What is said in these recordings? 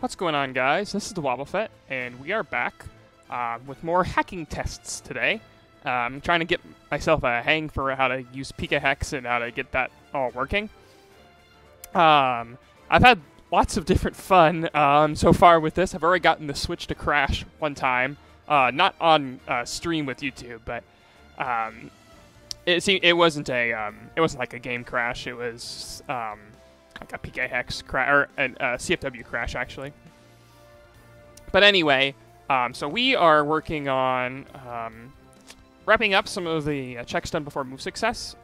What's going on, guys? This is DaWoblefet, and we are back with more hacking tests today. I'm trying to get myself a hang for how to use Pika Hex and how to get that all working. I've had lots of different fun so far with this. I've already gotten the Switch to crash one time, not on stream with YouTube, but it wasn't like a game crash. It was like a Pika Hex crash or a CFW crash actually. But anyway, so we are working on wrapping up some of the checks done before move success.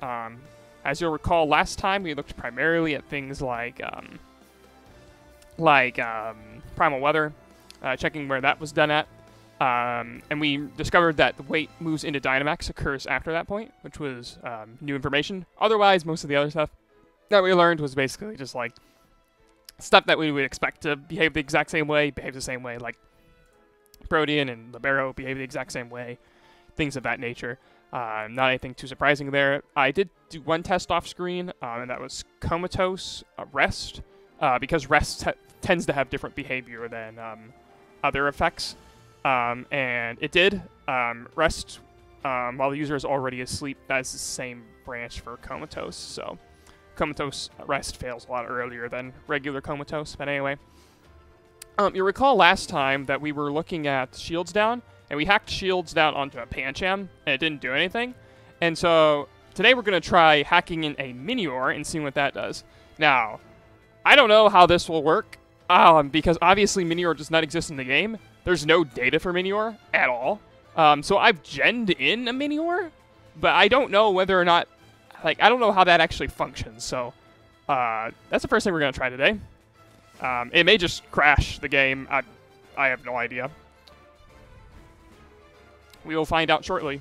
As you'll recall, last time we looked primarily at things like primal weather, checking where that was done at, and we discovered that the weight moves into Dynamax occurs after that point, which was new information. Otherwise, most of the other stuff that we learned was basically just like stuff that we would expect to behave the exact same way, behaves the same way, like Protean and Libero behave the exact same way, things of that nature. Not anything too surprising there. I did do one test off screen, and that was Comatose Rest, because Rest tends to have different behavior than other effects. And it did. Rest, while the user is already asleep, that's the same branch for Comatose, so Comatose Rest fails a lot earlier than regular Comatose, but anyway. You'll recall last time that we were looking at Shields Down, and we hacked Shields Down onto a Pancham, and it didn't do anything. And so today we're going to try hacking in a Minior and seeing what that does. Now, I don't know how this will work, because obviously Minior does not exist in the game. There's no data for Minior at all. So I've genned in a Minior, but I don't know whether or not, like, I don't know how that actually functions. So that's the first thing we're going to try today. It may just crash the game. I have no idea. We will find out shortly.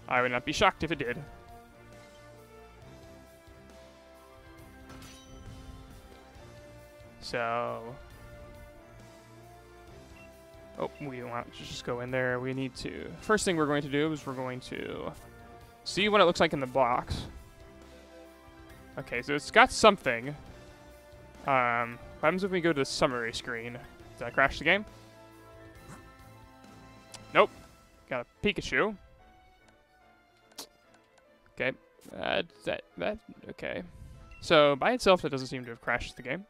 I would not be shocked if it did. So, we want to just go in there. We need to, first thing we're going to do is we're going to see what it looks like in the box. Okay, so it's got something. What happens if we go to the summary screen? Does that crash the game? Nope. Got a Pikachu. Okay. Okay. So by itself, that doesn't seem to have crashed the game.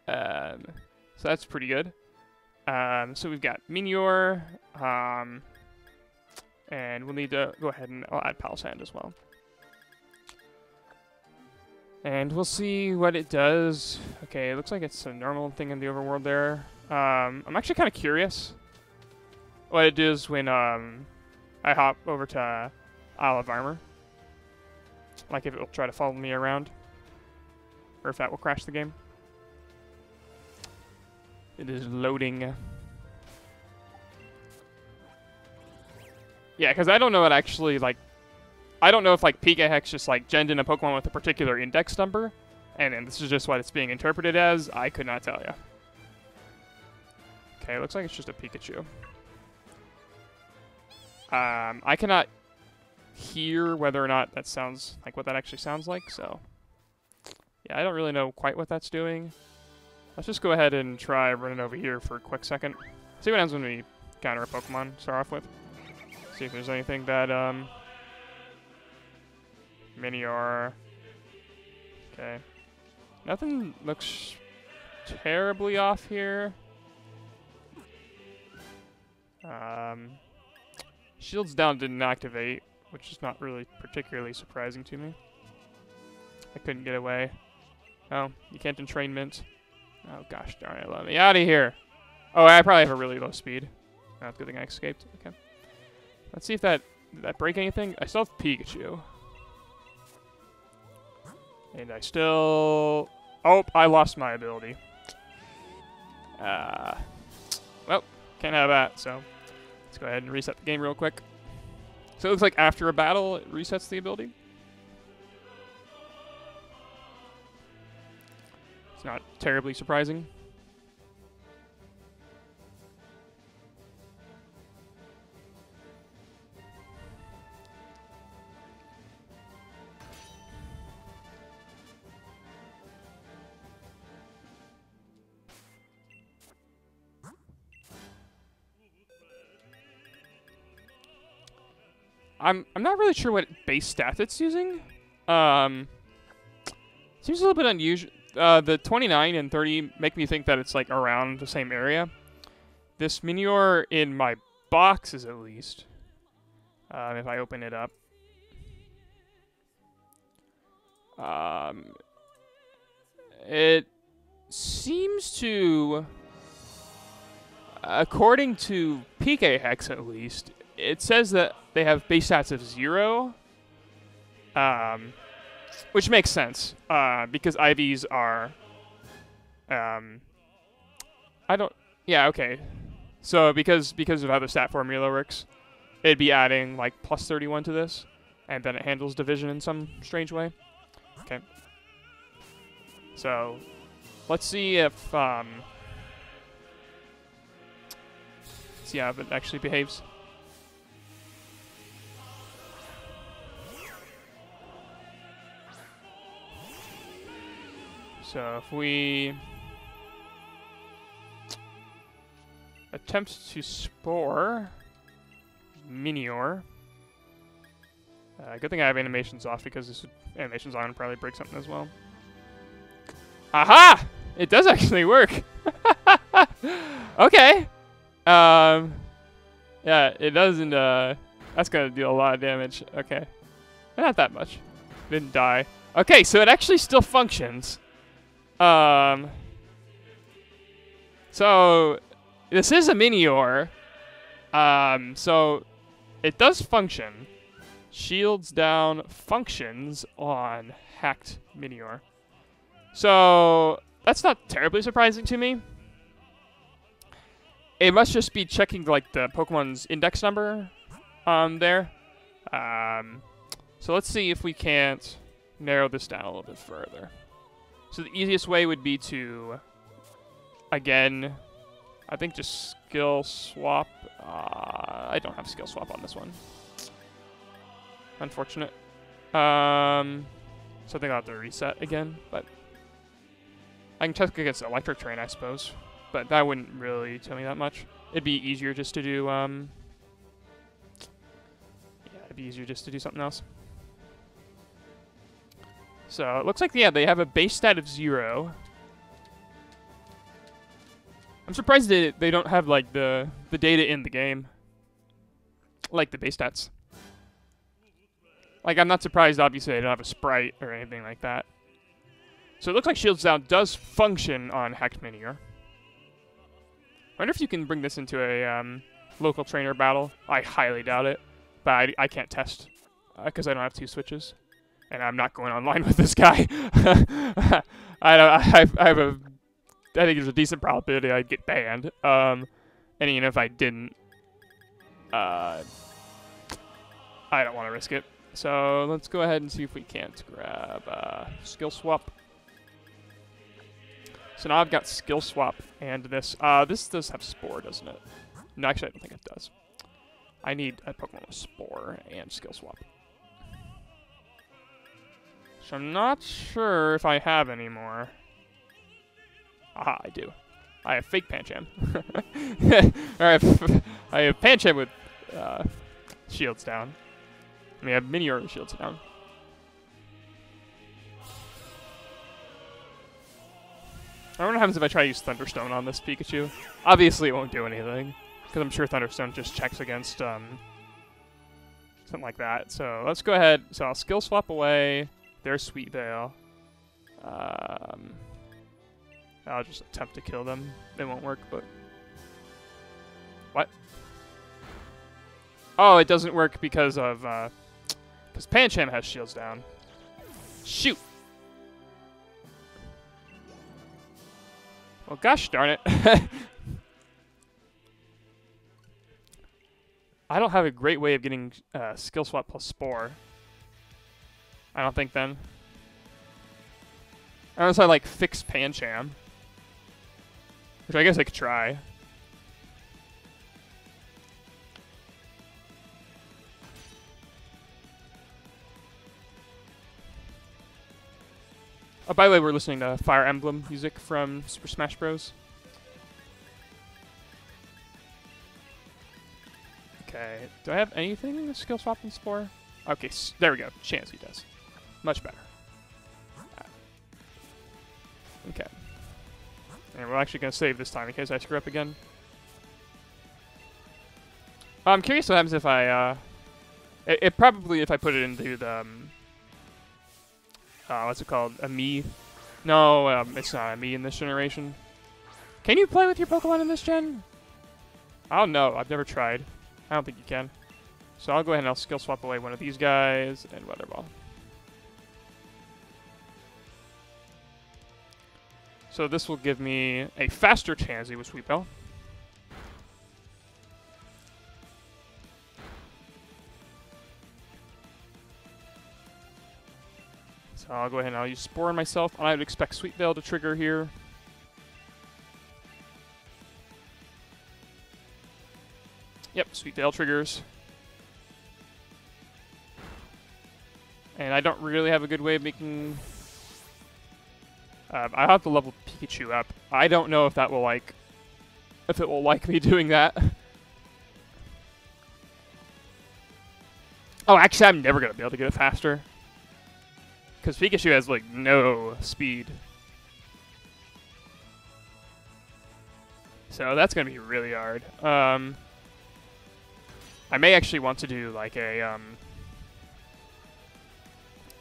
So that's pretty good. So we've got Minior, and we'll need to go ahead and I'll add Pal's Hand as well. And we'll see what it does. Okay, it looks like it's a normal thing in the overworld there. I'm actually kind of curious what it does when I hop over to Isle of Armor. Like if it will try to follow me around, or if that will crash the game. It is loading. Yeah, because I don't know what actually, like, I don't know if, like, Pika Hex just, like, genned in a Pokemon with a particular index number, and this is just what it's being interpreted as. I could not tell you. Okay, looks like it's just a Pikachu. I cannot hear whether or not that sounds like what that actually sounds like, so yeah, I don't really know quite what that's doing. Let's just go ahead and try running over here for a quick second. See what happens when we counter a Pokemon to start off with. See if there's anything that, Minior. Okay. Nothing looks terribly off here. Shields Down didn't activate, which is not really particularly surprising to me. I couldn't get away. Oh, you can't entrainment. Oh gosh darn it, let me out of here. Oh, I probably have a really low speed. Oh, it's a good thing I escaped. Okay. Let's see if did that break anything? I still have Pikachu. And I still... Oh, I lost my ability. Well, can't have that, so let's go ahead and reset the game real quick. So it looks like after a battle, it resets the ability. It's not terribly surprising. I'm not really sure what base stat it's using. Seems a little bit unusual. The 29 and 30 make me think that it's like around the same area. This Minior in my boxes, at least. If I open it up. It seems to, according to PK Hex at least, it says that they have base stats of 0. Which makes sense, because IVs are, yeah, okay. So because of how the stat formula works, it'd be adding like plus 31 to this, and then it handles division in some strange way. Okay. So, let's see if, see how it actually behaves. So if we attempt to spore Minior, good thing I have animations off because this animations on would probably break something as well. Aha! It does actually work. Okay. Yeah, it doesn't. That's gonna do a lot of damage. Okay, not that much. Didn't die. Okay, so it actually still functions. So this is a Minior. So it does function. Shields down functions on hacked Minior. So that's not terribly surprising to me. It must just be checking like the Pokemon's index number there. So let's see if we can't narrow this down a little bit further. So the easiest way would be to, again, I think just skill swap. I don't have skill swap on this one. Unfortunate. So I think I'll have to reset again, but I can check against Electric Train, I suppose. But that wouldn't really tell me that much. It'd be easier just to do, yeah, it'd be easier just to do something else. So it looks like, yeah, they have a base stat of 0. I'm surprised they don't have like the data in the game, like the base stats. Like, I'm not surprised, obviously, they don't have a sprite or anything like that. So it looks like Shields Down does function on hacked Minior. I wonder if you can bring this into a local trainer battle. I highly doubt it, but I can't test because I don't have 2 switches. And I'm not going online with this guy. I think there's a decent probability I'd get banned. And even if I didn't, I don't want to risk it. So let's go ahead and see if we can't grab skill swap. So now I've got skill swap and this. This does have spore, doesn't it? No, actually, I don't think it does. I need a Pokemon with spore and skill swap. So I'm not sure if I have any more. Aha, I do. I have fake Pancham. Alright, I have Pancham with shields down. I mean, I have Minior with shields down. I wonder what happens if I try to use Thunderstone on this Pikachu. Obviously, it won't do anything, because I'm sure Thunderstone just checks against something like that. So let's go ahead. So I'll skill swap away. There's Sweet Veil. I'll just attempt to kill them. It won't work, but... What? Oh, it doesn't work because of... Because Pancham has shields down. Shoot! Well, gosh darn it. I don't have a great way of getting skill swap plus spore. I don't think then. Unless I like fix Pancham. Which I guess I could try. Oh, by the way, we're listening to Fire Emblem music from Super Smash Bros. Okay. Do I have anything to skill swap in Spore? Okay, there we go. Chansey does. Much better. Okay. And we're actually going to save this time in case I screw up again. I'm curious what happens if I, it probably, if I put it into the, what's it called? A me? No, it's not a me in this generation. Can you play with your Pokemon in this gen? I don't know. I've never tried. I don't think you can. So I'll go ahead and I'll skill swap away one of these guys and Weather Ball. So this will give me a faster Chansey with Sweet Bell. So I'll go ahead and I'll use Spore on myself. I would expect Sweet Bell to trigger here. Yep, Sweet Bell triggers. And I don't really have a good way of making... I have to level Pikachu up. I don't know if that will like... if it will like me doing that. Oh, actually, I'm never going to be able to get it faster. Because Pikachu has, like, no speed. So that's going to be really hard. I may actually want to do, like, a,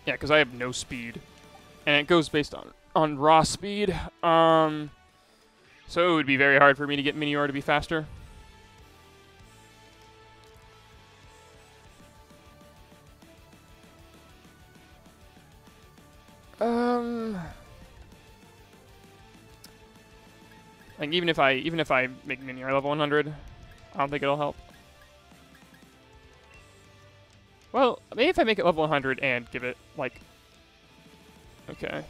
yeah, because I have no speed. And it goes based on raw speed. So it would be very hard for me to get Minior to be faster. Like even if I make Minior level 100, I don't think it'll help. Well, maybe if I make it level 100 and give it like, okay.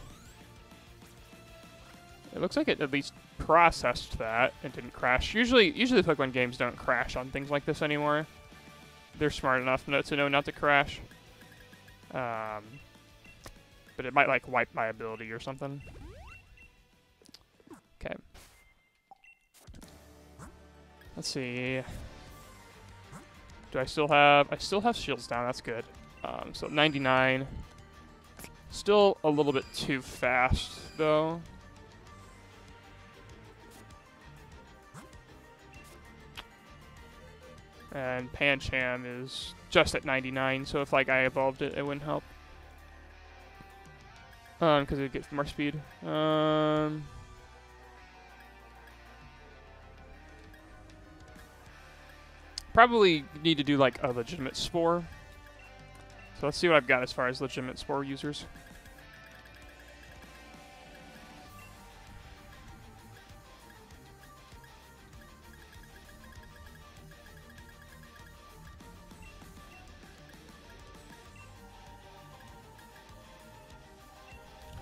It looks like it at least processed that and didn't crash. Usually the Pokemon games don't crash on things like this anymore. They're smart enough to know not to crash. But it might like wipe my ability or something. Okay. Let's see. Do I still have... I still have shields down. That's good. So 99. Still a little bit too fast, though. And Pancham is just at 99, so if like I evolved it, it wouldn't help. Because it would get more speed. Probably need to do like a legitimate Spore. So let's see what I've got as far as legitimate Spore users.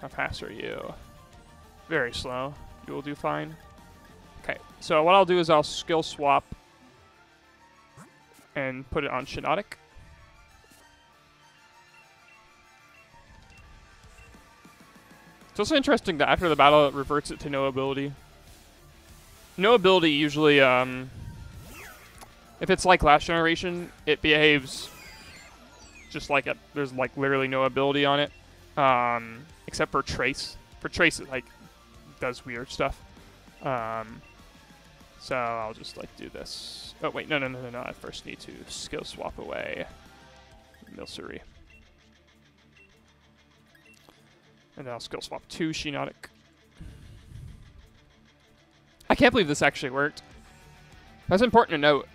How fast are you? Very slow. You will do fine. Okay, so what I'll do is I'll skill swap and put it on Shiinotic. It's also interesting that after the battle it reverts it to no ability. No ability usually, if it's like last generation, it behaves just like it. There's like literally no ability on it. Except for Trace. For Trace, it like does weird stuff. So I'll just like do this. Oh wait, no. I first need to skill swap away Milcery. And then I'll skill swap to Shiinotic. I can't believe this actually worked. That's important to note.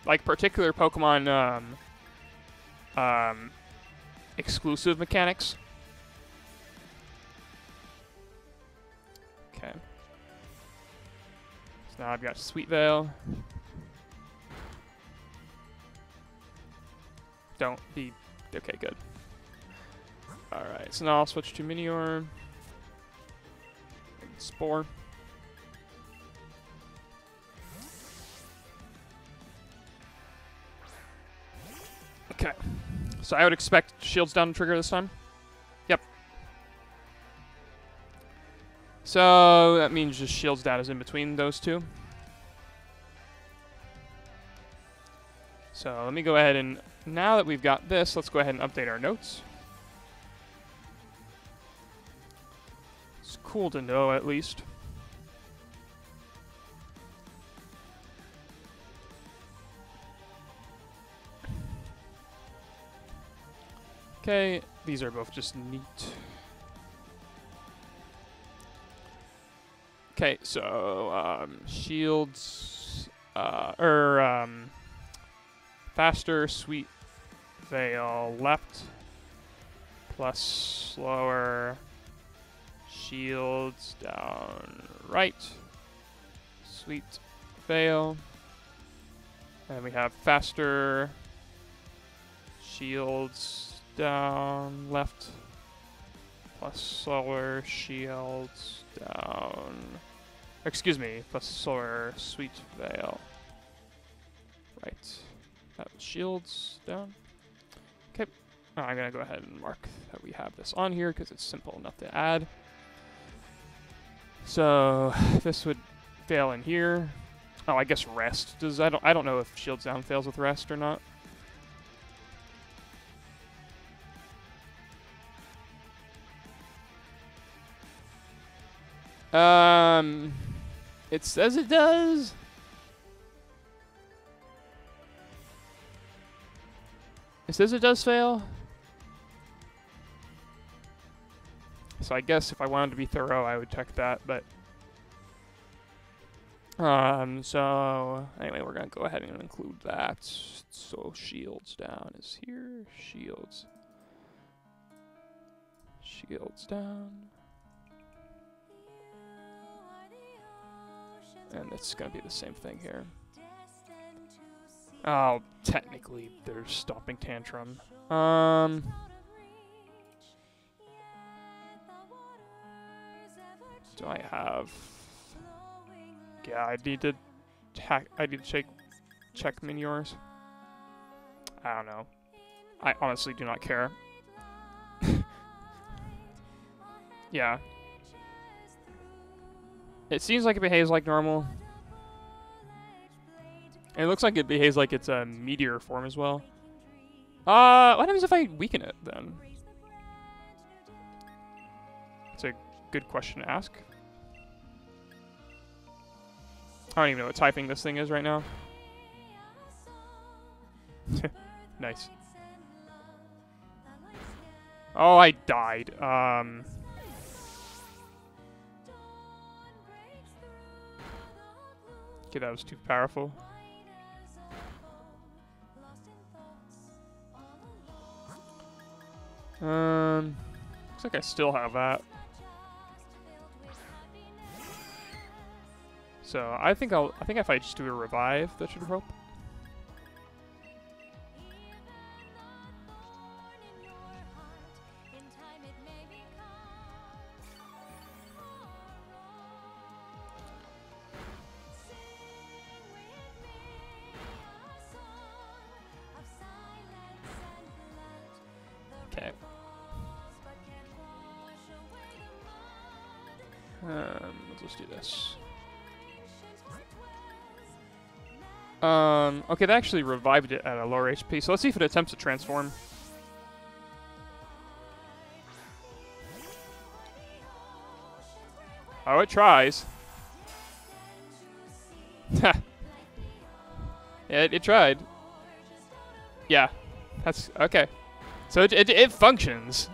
Like particular Pokemon exclusive mechanics. Okay. So now I've got Sweet Veil. Don't be... Okay, good. Alright, so now I'll switch to Minior. And Spore. Okay. So I would expect shields down to trigger this time. Yep. So that means just shields down is in between those two. So let me go ahead and, now that we've got this, let's go ahead and update our notes. It's cool to know, at least. Okay, these are both just neat. Okay, so shields, faster, sweet veil left, plus slower, shields down right, sweet veil, and we have faster, shields down left, plus slower, shields down, excuse me, plus slower, sweet veil right. That was shields down. Okay, I'm gonna go ahead and mark that we have this on here because it's simple enough to add. So this would fail in here. Oh, I guess rest does. I don't know if shields down fails with rest or not. It says it does. It says it does fail. So I guess if I wanted to be thorough, I would check that, but so anyway, we're gonna go ahead and include that. So shields down is here. Shields down. And it's gonna be the same thing here. Oh, technically, there's stopping tantrum. Do I have? Yeah, I need to check Miniors. I don't know. I honestly do not care. Yeah. It seems like it behaves like normal. And it looks like it behaves like it's a Meteor form as well. What happens if I weaken it, then? It's a good question to ask. I don't even know what typing this thing is right now. Nice. Oh, I died. Okay, that was too powerful. Looks like I still have that. So I think if I just do a revive, that should help. Okay. Let's just do this. Okay, that actually revived it at a lower HP, so let's see if it attempts to transform. Oh, it tries. Yeah, it tried. Yeah, that's okay. So it functions.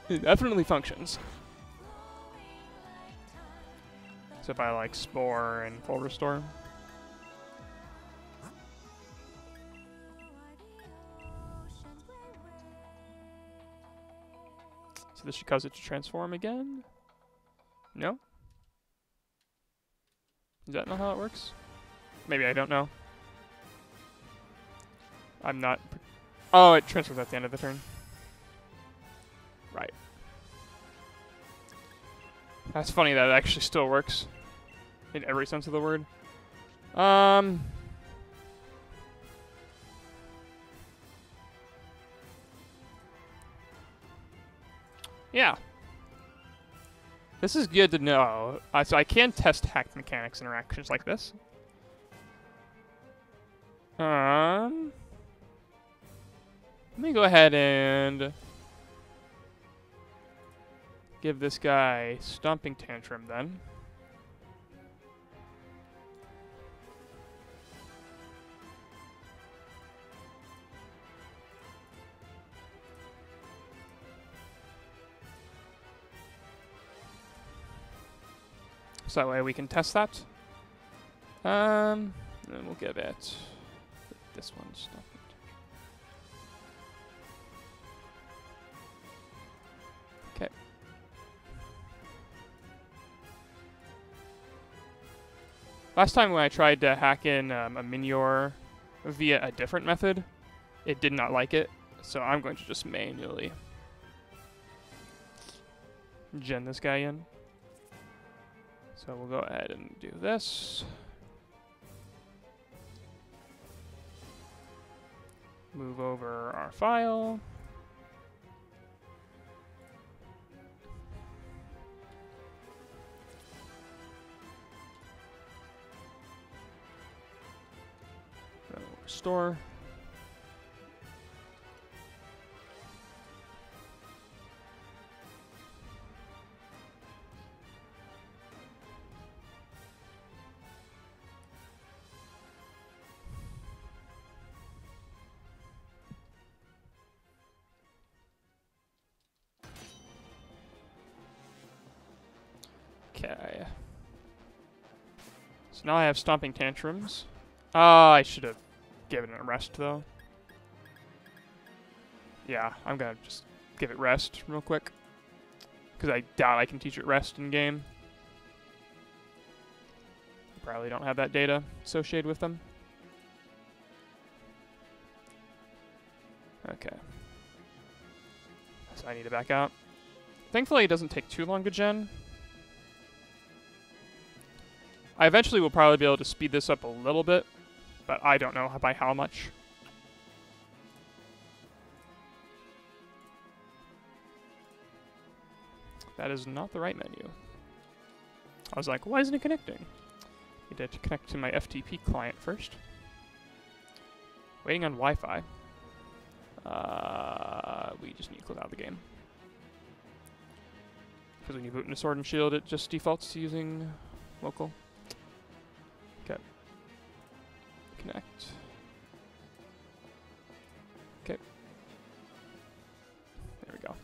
It definitely functions. So if I like Spore and full restore. So this should cause it to transform again? No? Is that not how it works? Maybe I don't know. I'm not... Oh, it transfers at the end of the turn. Right. That's funny that it actually still works. In every sense of the word. Yeah. This is good to know. So I can test hacked mechanics interactions like this. Let me go ahead and give this guy Stomping Tantrum then. So that way we can test that. Then we'll give it this one. Okay. Last time when I tried to hack in a Minior via a different method, it did not like it. So I'm going to just manually gen this guy in. So we'll go ahead and do this. Move over our file. Restore. Okay. So now I have Stomping Tantrums. I should have given it a rest, though. Yeah, I'm gonna just give it rest real quick. Because I doubt I can teach it rest in game. Probably don't have that data associated with them. Okay. So I need to back out. Thankfully, it doesn't take too long to gen. I eventually will probably be able to speed this up a little bit, but I don't know by how much. That is not the right menu. I was like, why isn't it connecting? Need to connect to my FTP client first. Waiting on Wi-Fi. We just need to close out the game. Because when you boot into Sword and Shield, it just defaults to using local. Okay. Connect. Okay. There we go.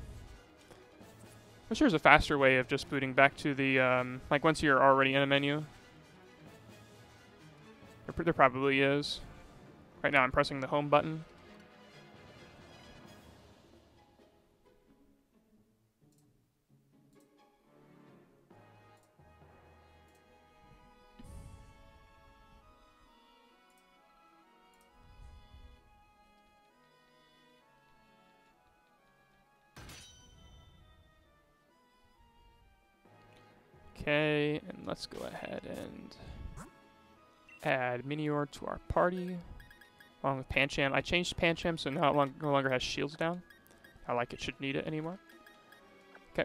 I'm sure there's a faster way of just booting back to the, like once you're already in a menu. There probably is. Right now I'm pressing the home button. Okay, and let's go ahead and add Minior to our party, along with Pancham. I changed Pancham, so now it no longer has shields down. Not like it should need it anymore. Okay.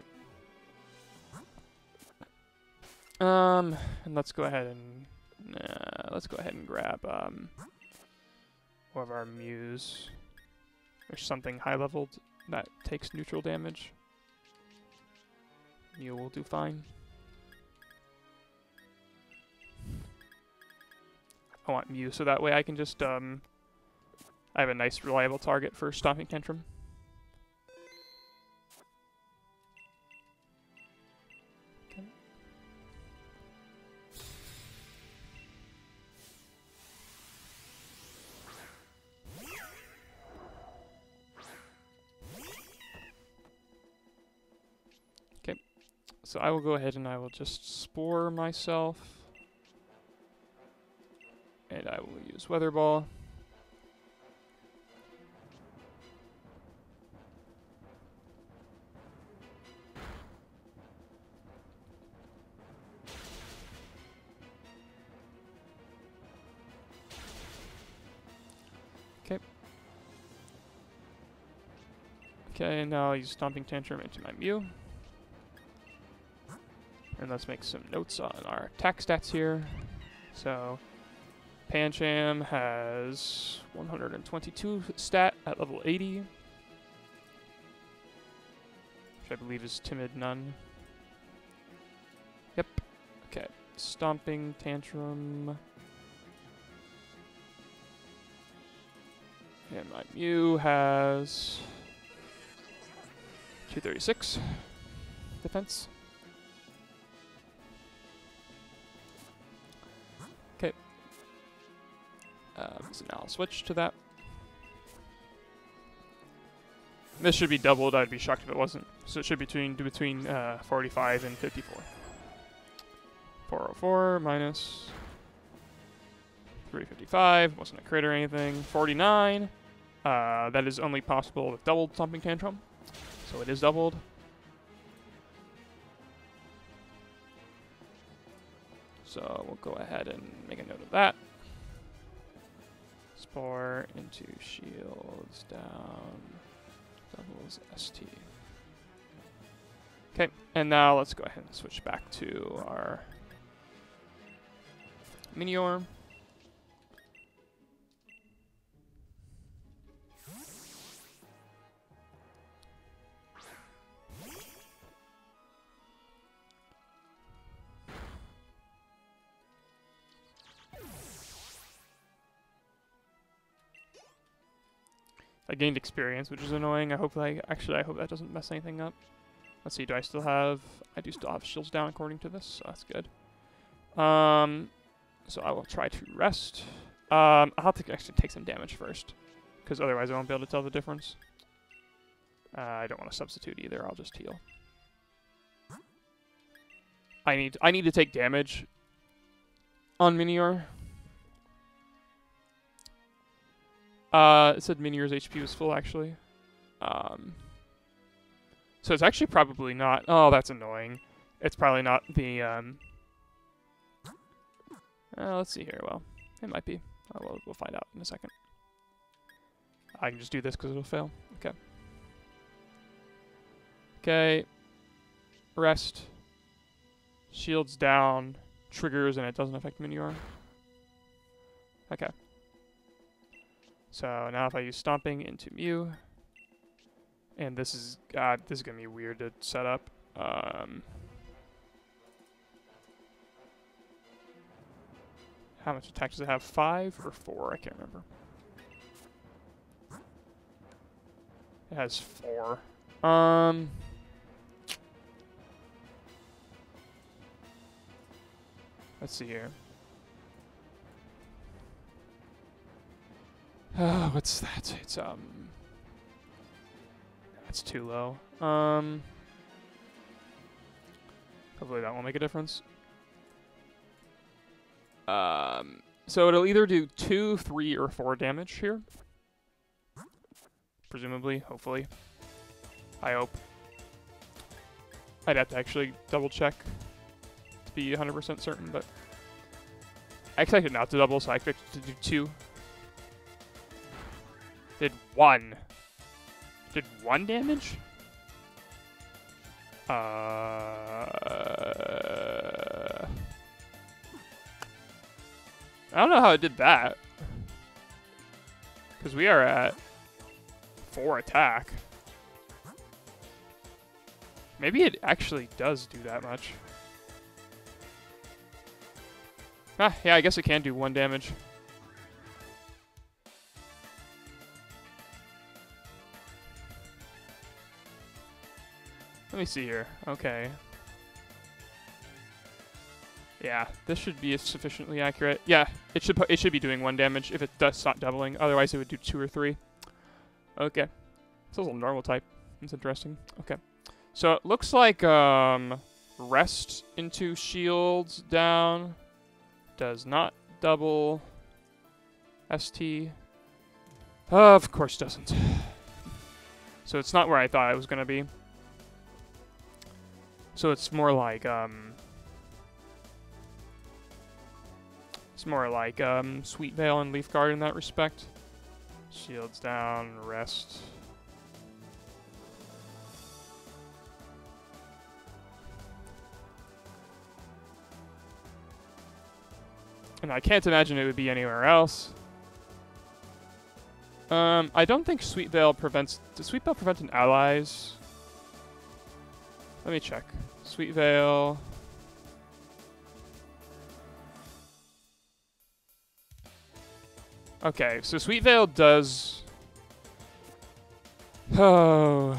And let's go ahead and grab one of our Muse. There's something high leveled that takes neutral damage. You will do fine. I want Mew, so that way I can just, I have a nice, reliable target for Stomping Tantrum. Okay. Okay, so I will go ahead and I will just Spore myself. And I will use Weather Ball. Okay. Okay, and now I'll use Stomping Tantrum into my Mew. And let's make some notes on our attack stats here. So, Pancham has 122 stat at level 80. Which I believe is Timid None. Yep. Okay. Stomping Tantrum. And my Mew has 236 defense. Okay. So now I'll switch to that. This should be doubled. I'd be shocked if it wasn't. So it should be between 45 and 54. 404 minus 355. Wasn't a crit or anything. 49. That is only possible with doubled Stomping Tantrum. So it is doubled. So we'll go ahead and make a note of that. Spore into shields down. Doubles ST. Okay, and now let's go ahead and switch back to our Minior. I gained experience, which is annoying. I hope that doesn't mess anything up. Let's see, I do still have shields down according to this, so that's good. So I will try to rest. I'll have to actually take some damage first, because otherwise I won't be able to tell the difference. I don't want to substitute either, I'll just heal. I need to take damage on Minior. It said Minior's HP was full, actually. So it's actually probably not... Oh, that's annoying. It's probably not the... let's see here. Well, it might be. We'll find out in a second. I can just do this because it'll fail. Okay. Okay. Rest. Shields down. Triggers, and it doesn't affect Minior. Okay. So now if I use Stomping into Mew, and this is gonna be weird to set up. How much attack does it have? 5 or 4? I can't remember. It has 4. Let's see here. What's that? It's that's too low. Hopefully that won't make a difference. So it'll either do 2, 3, or 4 damage here. Presumably, hopefully. I hope. I'd have to actually double check to be 100% certain, but I expected not to double, so I expected to do 2. Did 1. Did 1 damage? I don't know how it did that. Because we are at 4 attack. Maybe it actually does do that much. Ah, yeah, I guess it can do 1 damage. Let me see here. Okay. Yeah, this should be sufficiently accurate. Yeah, it should be doing 1 damage if it does stop doubling. Otherwise, it would do 2 or 3. Okay. It's a little normal type. That's interesting. Okay. So it looks like rest into shields down does not double ST. Of course doesn't. So it's not where I thought it was going to be. So it's more like Sweet Veil and Leaf Guard in that respect. Shields down, rest. And I can't imagine it would be anywhere else. I don't think Sweet Veil prevents... Does Sweet Veil prevent an allies? Let me check. Sweet Veil... Okay, so Sweet Veil does... Oh...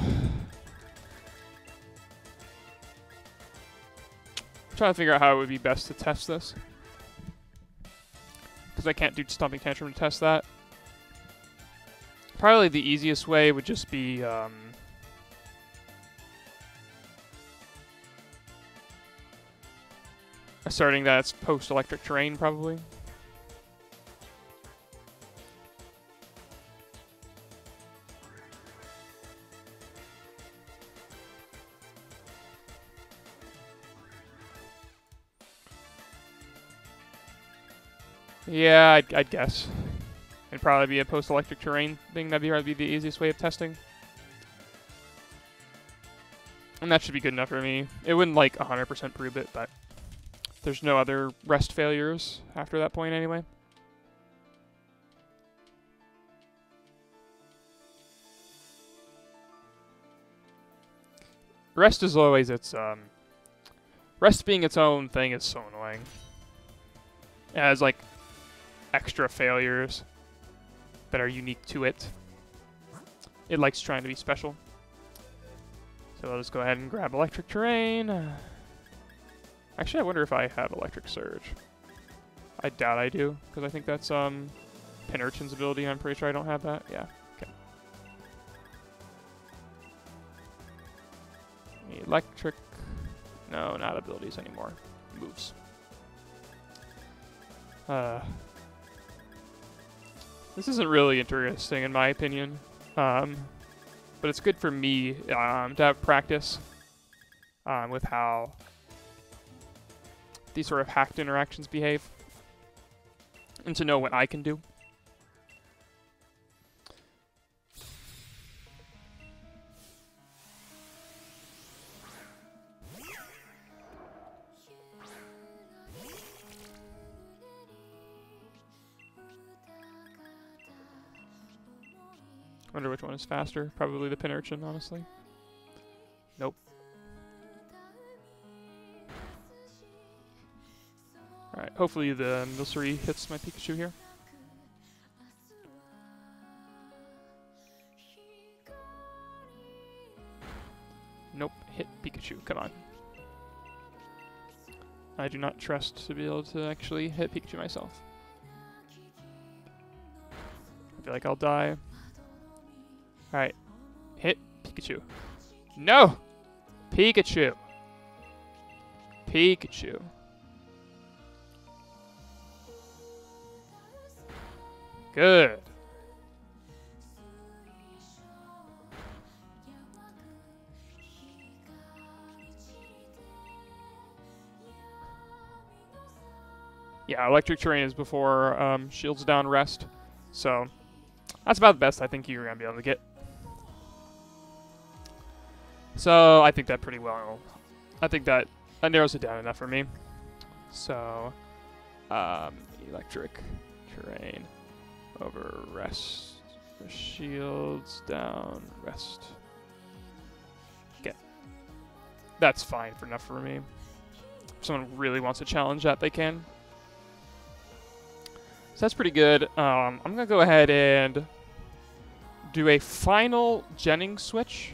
I'm trying to figure out how it would be best to test this. Because I can't do Stomping Tantrum to test that. Probably the easiest way would just be... asserting that it's post-electric terrain, probably. Yeah, I'd guess. It'd probably be a post-electric terrain thing. That'd be the easiest way of testing. And that should be good enough for me. It wouldn't, like, 100% prove it, but there's no other rest failures after that point anyway. Rest is always its, Rest being its own thing is so annoying. It has, like, extra failures that are unique to it. It likes trying to be special. So I'll just go ahead and grab Electric Terrain. Actually, I wonder if I have Electric Surge. I doubt I do, because I think that's Pinurchin's ability. I'm pretty sure I don't have that. Yeah, okay. Electric... No, not abilities anymore. Moves. This isn't really interesting in my opinion, but it's good for me to have practice with how these sort of hacked interactions behave, and to know what I can do. Wonder which one is faster. Probably the Pinurchin, honestly. Nope. Alright, hopefully the Milcery hits my Pikachu here. Nope, hit Pikachu, come on. I do not trust to be able to actually hit Pikachu myself. I feel like I'll die. Alright, hit Pikachu. No! Pikachu! Pikachu. Good. Yeah, Electric Terrain is before Shields Down Rest, so that's about the best I think you're going to be able to get. So I think that pretty well. I think that narrows it down enough for me. So, Electric Terrain over Rest. Shields Down Rest. Okay. That's fine for enough for me. If someone really wants to challenge that, they can. So that's pretty good. I'm going to go ahead and do a final Jennings switch.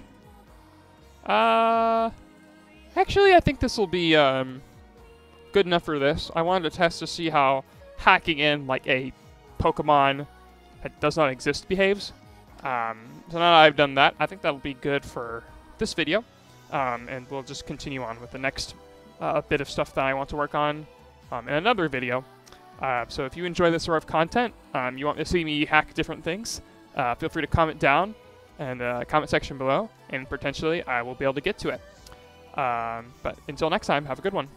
Actually, I think this will be good enough for this. I wanted to test to see how hacking in like a Pokemon that does not exist behaves. So now that I've done that, I think that'll be good for this video. And we'll just continue on with the next bit of stuff that I want to work on in another video. So if you enjoy this sort of content, you want to see me hack different things, feel free to comment down in the comment section below, and potentially I will be able to get to it. But until next time, have a good one.